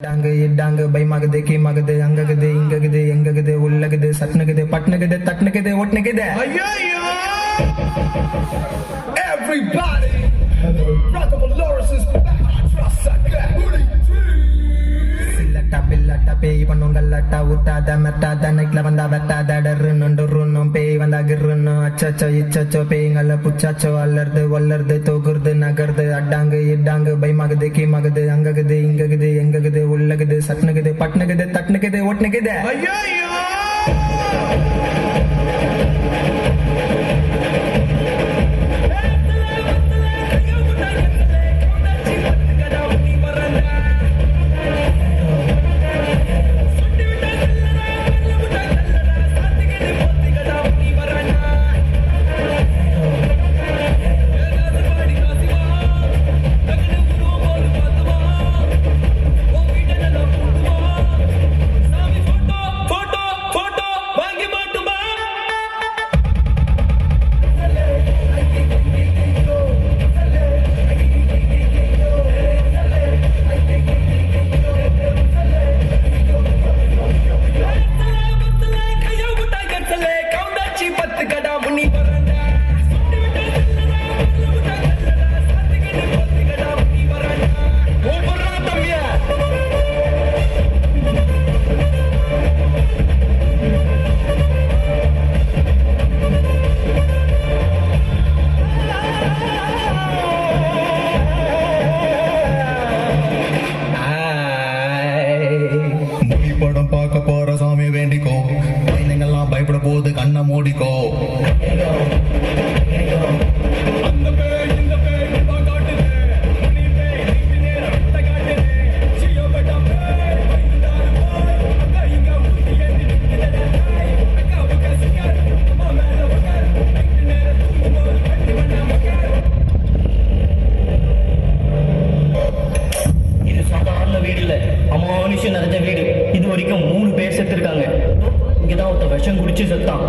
Tank இட்டாங்கு பயமாகுது கீமாகுது அங்ககுது இங்ககுது எங்ககுது உள்ளகுது சட்னுகுது பட்னுகுது தட்னுகுது ஒட்னுகுது. Everybody, Brother Dolores is back. Trust that. சில்லட்டா பில்லட்டா பேய் பண்ணுங்கல்லட்டா ஊத்தாத மெத்தாத நைட்ல வந்தா வெட்டாத டர்ருன்னு ருன்னும் பேய் வந்தா கிருன்னு அச்சச்சோ இச்சச்சோ பேய்ங்கள புச்சாச்சோ அல்லறது ஒல்லறது தொகுறது நகருது அட்டாங்கு இட்டாங்கு பயமாகுது கீமாகுது அங்ககுது இங்ககுது எங்ககுது உள்ளகுது சட்னுகுது பட்னுகுது தட்னுகுது ஒட்னுகுது. படம் பார்க்க போற சாமி வேண்டிக்கோ, குழந்தைங்கள்லாம் பயப்பட போது கண்ணை மூடிக்கோ. இது சாதாரண வீடு இல்ல, அமானுஷம் நிறைஞ்ச வீடு. இது வரைக்கும் 3 பேர் செத்துருக்காங்க. இங்கதான் ஒருத்த விஷம் குடிச்சு செத்தான்,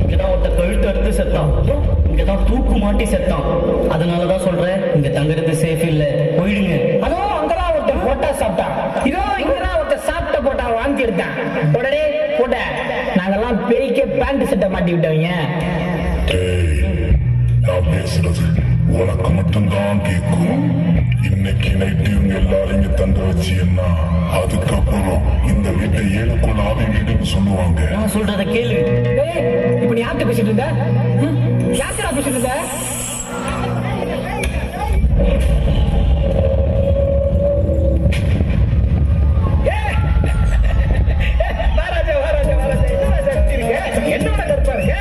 இங்கதான் ஒருத்த கழுத்து அறுத்து செத்தான், இங்கதான் தூக்கு மாட்டி செத்தான். அதனாலதான் சொல்றேன், இங்க தங்குறது சேஃப் இல்ல, போயிடுங்க. அதோ அங்கதான் ஒருத்தன் போட்டா சாப்பிட்டான், இதோ இங்கதான் ஒருத்தன் சாப்பிட்ட போட்டா வாங்கி எடுத்தான். உடனே போட்ட நாங்கெல்லாம் பேய்க்கே பேண்ட் சட்டை மாட்டி விட்டவங்க. நான் பேசுறது உனக்கு மட்டும்தான் கேட்கும். இன்னைக்கு நைட்டு இவங்க எல்லாரும் இங்க தங்க வச்சீங்கன்னா அதுக்கப்புறம் இந்த வீட்டை 7 கொள்ளாத வீடுன்னு சொல்லுவாங்க. நான் சொல்றத கேளு. இப்ப நீ யார்கிட்ட பேசிட்டு இருந்த? யார்கிட்ட பேசிட்டு இருந்த? என்னோட கருப்பாருங்க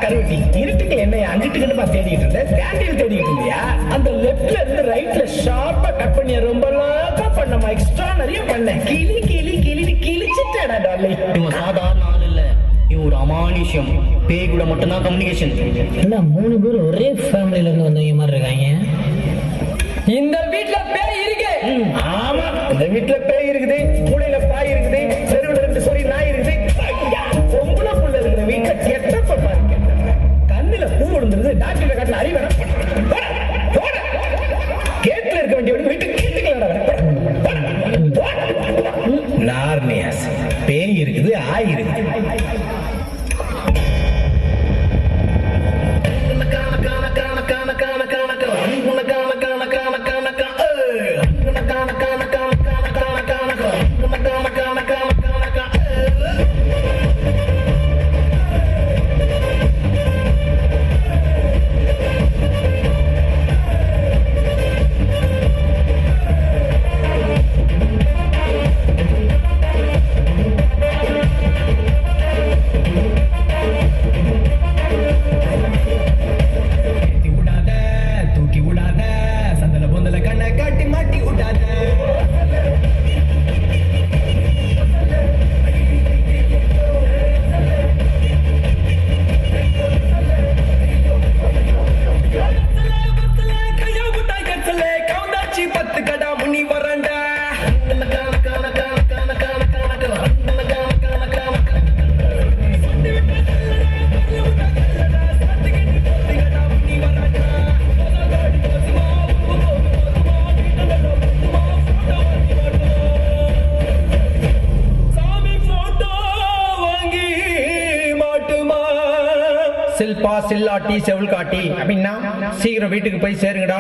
கருவட்டி இருட்டுக்கு என்ன அங்கிட்டு தேடிட்டு இருந்த கேண்டீன் தேடிட்டு இருந்தியா? அந்த லெப்ட்ல இருந்து ரைட்ல ஷார்ப்பா கட் பண்ணி ரொம்ப லாக்கா பண்ணமா எக்ஸ்ட்ரா நிறைய பண்ண கிளி கிளி கிளி கிழிச்சிட்டடா டாலி. இவன் சாதாரண ஆள் இல்ல, இவன் ஒரு அமானுஷம். பேய் கூட மட்டும்தான் கம்யூனிகேஷன். என்ன 3 பேர் ஒரே ஃபேமிலில இருந்து வந்தவங்க மாதிரி இருக்காங்க. இந்த வீட்ல பேய் இருக்கு. ஆமா, இந்த வீட்ல பேய் இருக்குது, கூடையில பாய் இருக்குது, தெருவுல 2 சொறி நாய் இருக்குது. பொம்பளை புள்ள இருக்கிற வீட்டை கெட்டப்ப பாருங்க. கண்ணுல பூ விழுந்துருது, டாக்டர் காட்டுல அறிவர கேட்ல இருக்க வேண்டிய வீட்டுக்கு நார்னியாஸ் பேய் இருக்குது, ஆய் இருக்குது. சில்பா சில்லாட்டி செவில் காட்டி அப்படின்னா சீக்கிரம் வீட்டுக்கு போய் சேருங்கடா